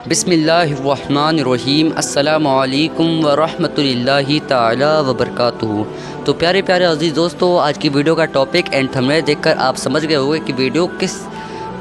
बिस्मिल्लाहिर्रहमानिर्रहीम। अस्सलामु अलैकुम वरहमतुल्लाहि ताला वबरकातुहू। तो प्यारे प्यारे अज़ीज़ दोस्तों, आज की वीडियो का टॉपिक एंड थंबनेल देखकर आप समझ गए होंगे कि वीडियो किस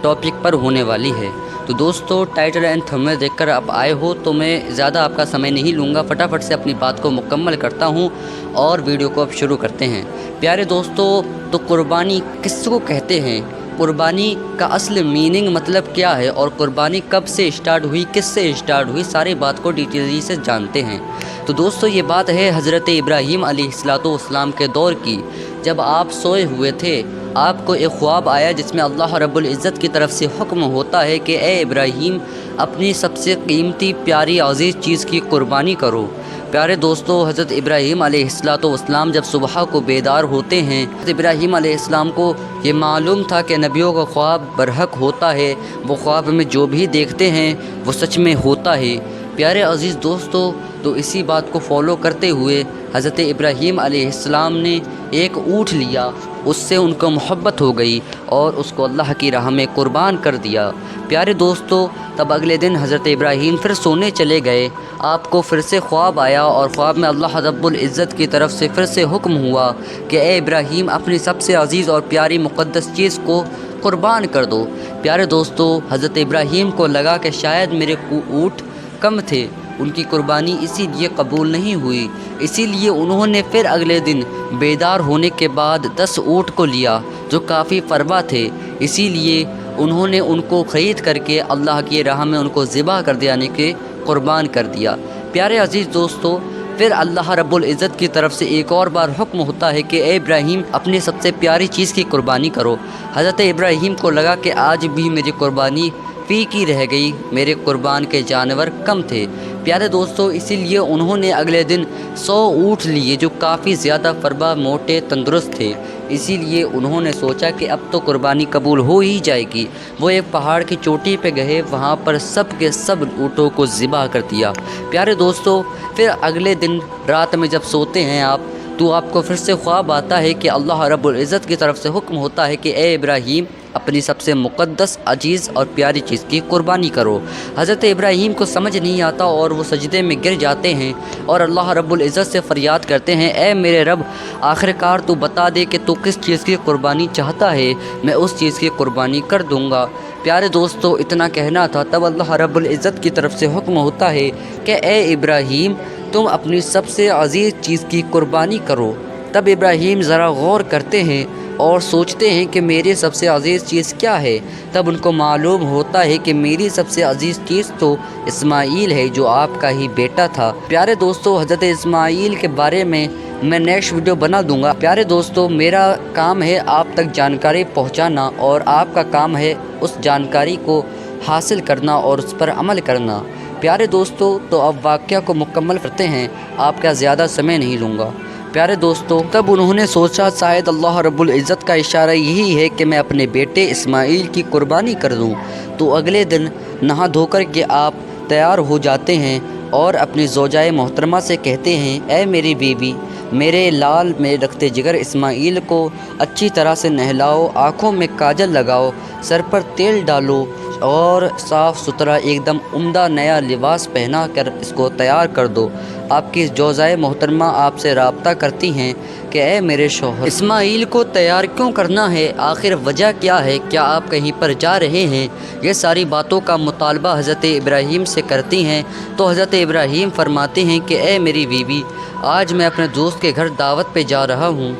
टॉपिक पर होने वाली है। तो दोस्तों, टाइटल एंड थंबनेल देखकर आप आए हो तो मैं ज़्यादा आपका समय नहीं लूँगा, फटाफट से अपनी बात को मुकम्मल करता हूँ और वीडियो को अब शुरू करते हैं। प्यारे दोस्तों, तो कुर्बानी किसको कहते हैं, कुर्बानी का असल मीनिंग मतलब क्या है और कुर्बानी कब से स्टार्ट हुई, किस से स्टार्ट हुई, सारी बात को डिटेल से जानते हैं। तो दोस्तों, ये बात है हज़रत इब्राहीम अलैहिस्सलाम के दौर की। जब आप सोए हुए थे, आपको एक ख्वाब आया जिसमें अल्लाह रब्बुल इज़्ज़त की तरफ से हुक्म होता है कि ए इब्राहीम, अपनी सबसे कीमती प्यारी अज़ीज़ चीज़ की कुर्बानी करो। प्यारे दोस्तों, हज़रत इब्राहीम अलैहिस्सलाम जब सुबह को बेदार होते हैं, हज़रत इब्राहीम अलैहिस्सलाम को ये मालूम था कि नबियों का ख्वाब बरहक होता है, वो ख्वाब में जो भी देखते हैं वो सच में होता है। प्यारे अज़ीज़ दोस्तों, तो इसी बात को फॉलो करते हुए हज़रत इब्राहीम अलैहिस्सलाम ने एक ऊँट लिया, उससे उनको मोहब्बत हो गई और उसको अल्लाह की राह में कुर्बान कर दिया। प्यारे दोस्तों, तब अगले दिन हज़रत इब्राहीम फिर सोने चले गए। आपको फिर से ख्वाब आया और ख्वाब में अल्लाह रब्बुल इज़्ज़त की तरफ से फिर से हुक्म हुआ कि ए इब्राहीम, अपनी सबसे अज़ीज़ और प्यारी मुक़द्दस चीज़ को कुर्बान कर दो। प्यारे दोस्तों, हज़रत इब्राहीम को लगा कि शायद मेरे ऊँट कम थे, उनकी कुर्बानी इसीलिए कबूल नहीं हुई। इसीलिए उन्होंने फिर अगले दिन बेदार होने के बाद 10 ऊँट को लिया जो काफ़ी फरवा थे। इसीलिए उन्होंने उनको ख़रीद करके अल्लाह की राह में उनको ज़िबा कर दिया, यानी कि कुर्बान कर दिया। प्यारे अज़ीज़ दोस्तों, फिर अल्लाह रब्बुल इज़्ज़त की तरफ से एक और बार हुक्म होता है कि ए इब्राहीम, अपनी सबसे प्यारी चीज़ की कुर्बानी करो। हज़रत इब्राहीम को लगा कि आज भी मेरी कुर्बानी फीकी रह गई, मेरे कुर्बान के जानवर कम थे। प्यारे दोस्तों, इसीलिए उन्होंने अगले दिन 100 ऊँट लिए जो काफ़ी ज़्यादा फरबा, मोटे, तंदुरुस्त थे। इसीलिए उन्होंने सोचा कि अब तो कुर्बानी कबूल हो ही जाएगी। वो एक पहाड़ की चोटी पे गए, वहाँ पर सब के सब ऊँटों को ज़िबा कर दिया। प्यारे दोस्तों, फिर अगले दिन रात में जब सोते हैं आप, तो आपको फिर से ख्वाब आता है कि अल्लाह रब्बुल इज़्ज़त की तरफ से हुक्म होता है कि ए इब्राहीम, अपनी सबसे मुक़द्दस, अजीज़ और प्यारी चीज़ की कुर्बानी करो। हज़रत इब्राहीम को समझ नहीं आता और वो सजदे में गिर जाते हैं और अल्लाह रब्बुल इज़्ज़त से फ़रियाद करते हैं, ए मेरे रब, आखिरकार तू बता दे कि तू किस चीज़ की कुर्बानी चाहता है, मैं उस चीज़ की कुर्बानी कर दूँगा। प्यारे दोस्तों, इतना कहना था, तब अल्लाह रब्बुल इज़्ज़त की तरफ से हुक्म होता है कि ए इब्राहीम, तुम अपनी सबसे अज़ीज़ चीज़ की कुर्बानी करो। तब इब्राहीम ज़रा गौर करते हैं और सोचते हैं कि मेरी सबसे अज़ीज़ चीज़ क्या है। तब उनको मालूम होता है कि मेरी सबसे अज़ीज़ चीज़ तो इस्माईल है, जो आपका ही बेटा था। प्यारे दोस्तों, हज़रत इस्माईल के बारे में मैं नेक्स्ट वीडियो बना दूंगा। प्यारे दोस्तों, मेरा काम है आप तक जानकारी पहुंचाना और आपका काम है उस जानकारी को हासिल करना और उस पर अमल करना। प्यारे दोस्तों, तो अब वाक़या को मुकम्मल करते हैं, आपका ज़्यादा समय नहीं लूँगा। प्यारे दोस्तों, तब उन्होंने सोचा शायद अल्लाह रब्बुल इज़्ज़त का इशारा यही है कि मैं अपने बेटे इस्माईल की कुर्बानी कर दूं। तो अगले दिन नहा धोकर के आप तैयार हो जाते हैं और अपनी ज़ौजाए मोहतरमा से कहते हैं, ए मेरी बीवी, मेरे लाल में रखते जिगर इस्माईल को अच्छी तरह से नहलाओ, आँखों में काजल लगाओ, सर पर तेल डालो और साफ़ सुथरा एकदम उम्दा नया लिबास पहना कर इसको तैयार कर दो। आपकी ज़ौजाए मोहतरमा आपसे राब्ता करती हैं कि ए मेरे शौहर, इस्माईल को तैयार क्यों करना है, आखिर वजह क्या है, क्या आप कहीं पर जा रहे हैं? ये सारी बातों का मुतालबा हज़रत इब्राहीम से करती हैं। तो हज़रत इब्राहीम फरमाते हैं कि ए मेरी बीवी, आज मैं अपने दोस्त के घर दावत पे जा रहा हूँ।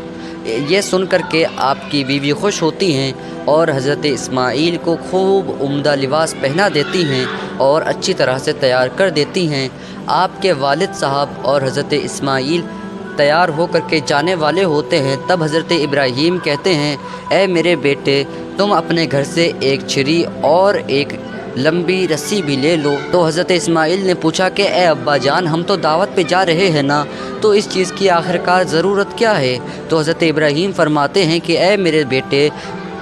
ये सुन कर के आपकी बीवी खुश होती हैं और हज़रत इस्माईल को खूब उम्दा लिबास पहना देती हैं और अच्छी तरह से तैयार कर देती हैं। आपके वालिद साहब और हज़रत इस्माईल तैयार हो कर के जाने वाले होते हैं। तब हज़रत इब्राहीम कहते हैं, ए मेरे बेटे, तुम अपने घर से एक छुरी और एक लंबी रस्सी भी ले लो। तो हज़रत इस्माईल ने पूछा कि ए अब्बा जान, हम तो दावत पे जा रहे हैं ना, तो इस चीज़ की आखिरकार ज़रूरत क्या है? तो हज़रत इब्राहीम फरमाते हैं कि ए मेरे बेटे,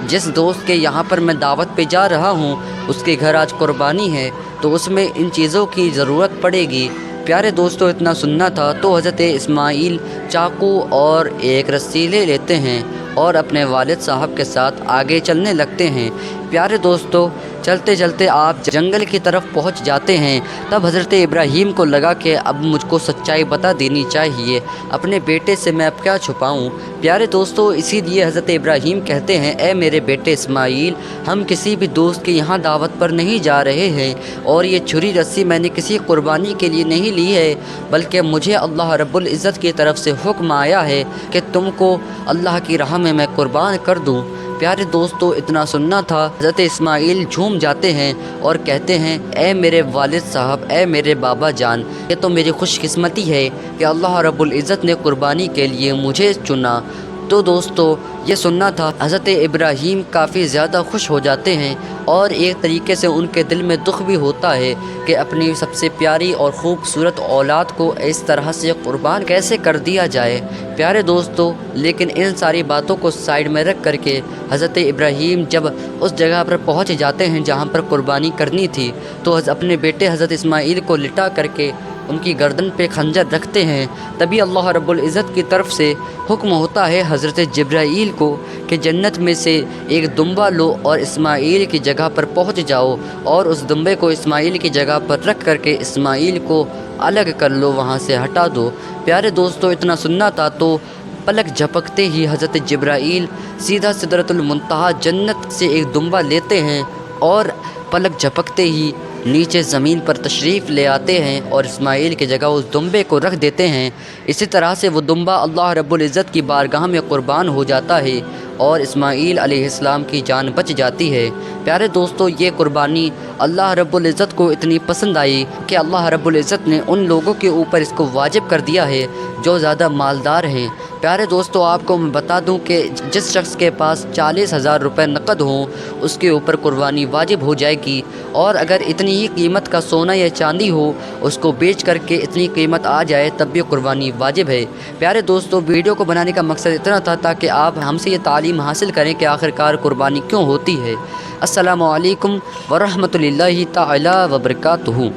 जिस दोस्त के यहाँ पर मैं दावत पे जा रहा हूँ, उसके घर आज कुर्बानी है, तो उसमें इन चीज़ों की ज़रूरत पड़ेगी। प्यारे दोस्तों, इतना सुनना था तो हज़रत इस्माईल चाकू और एक रस्सी ले लेते हैं और अपने वालिद साहब के साथ आगे चलने लगते हैं। प्यारे दोस्तों, चलते चलते आप जंगल की तरफ पहुंच जाते हैं। तब हज़रत इब्राहीम को लगा कि अब मुझको सच्चाई बता देनी चाहिए, अपने बेटे से मैं अब क्या छुपाऊं। प्यारे दोस्तों, इसीलिए हज़रत इब्राहीम कहते हैं, ए मेरे बेटे इस्माइल, हम किसी भी दोस्त के यहाँ दावत पर नहीं जा रहे हैं और ये छुरी रस्सी मैंने किसी कुर्बानी के लिए नहीं ली है, बल्कि मुझे अल्लाह रब्बुल इज़्ज़त की तरफ से हुक्म आया है कि तुमको अल्लाह की राह में मैं कुर्बान कर दूँ। प्यारे दोस्तों, इतना सुनना था, हज़रत इस्माइल झूम जाते हैं और कहते हैं, ए मेरे वालिद साहब, ए मेरे बाबा जान, ये तो मेरी खुशकिस्मती है कि अल्लाह रब्बुल इज़्ज़त ने कुर्बानी के लिए मुझे चुना। तो दोस्तों, ये सुनना था। हज़रत इब्राहीम काफ़ी ज़्यादा खुश हो जाते हैं और एक तरीके से उनके दिल में दुख भी होता है कि अपनी सबसे प्यारी और ख़ूबसूरत औलाद को इस तरह से कुर्बान कैसे कर दिया जाए। प्यारे दोस्तों, लेकिन इन सारी बातों को साइड में रख करके हज़रत इब्राहीम जब उस जगह पर पहुंच जाते हैं जहां पर कुर्बानी करनी थी, तो अपने बेटे हज़रत इस्माइल को लिटा करके उनकी गर्दन पे खंजर रखते हैं। तभी अल्लाह रब्बुल इज़्ज़त की तरफ से हुक्म होता है हज़रत जिब्राईल को कि जन्नत में से एक दुम्बा लो और इस्माइल की जगह पर पहुंच जाओ और उस दुम्बे को इस्माइल की जगह पर रख करके इस्माइल को अलग कर लो, वहाँ से हटा दो। प्यारे दोस्तों, इतना सुनना था तो पलक झपकते ही हज़रत जिब्राईल सीधा सिदरतुल मुंतहा जन्नत से एक दुम्बा लेते हैं और पलक झपकते ही नीचे ज़मीन पर तशरीफ़ ले आते हैं और इस्माइल की जगह उस दुम्बे को रख देते हैं। इसी तरह से वो दुम्बा अल्लाह रब्बुल इज़्ज़त की बारगाह में कुर्बान हो जाता है और इस्माइल अलैहिस्सलाम की जान बच जाती है। प्यारे दोस्तों, ये कुर्बानी अल्लाह रब्बुल इज़्ज़त को इतनी पसंद आई कि अल्लाह रब्बुल इज़्ज़त ने उन लोगों के ऊपर इसको वाजिब कर दिया है जो ज़्यादा मालदार हैं। प्यारे दोस्तों, आपको मैं बता दूं कि जिस शख्स के पास 40,000 रुपये नकद हों उसके ऊपर कुर्बानी वाजिब हो जाएगी, और अगर इतनी ही कीमत का सोना या चांदी हो उसको बेच करके इतनी कीमत आ जाए तब भी कुर्बानी वाजिब है। प्यारे दोस्तों, वीडियो को बनाने का मकसद इतना था ताकि आप हमसे ये तालीम हासिल करें कि आखिरकार कुर्बानी क्यों होती है। अस्सलामु अलैकुम वरहमतुल्लाहि ताला वबरकातुहू।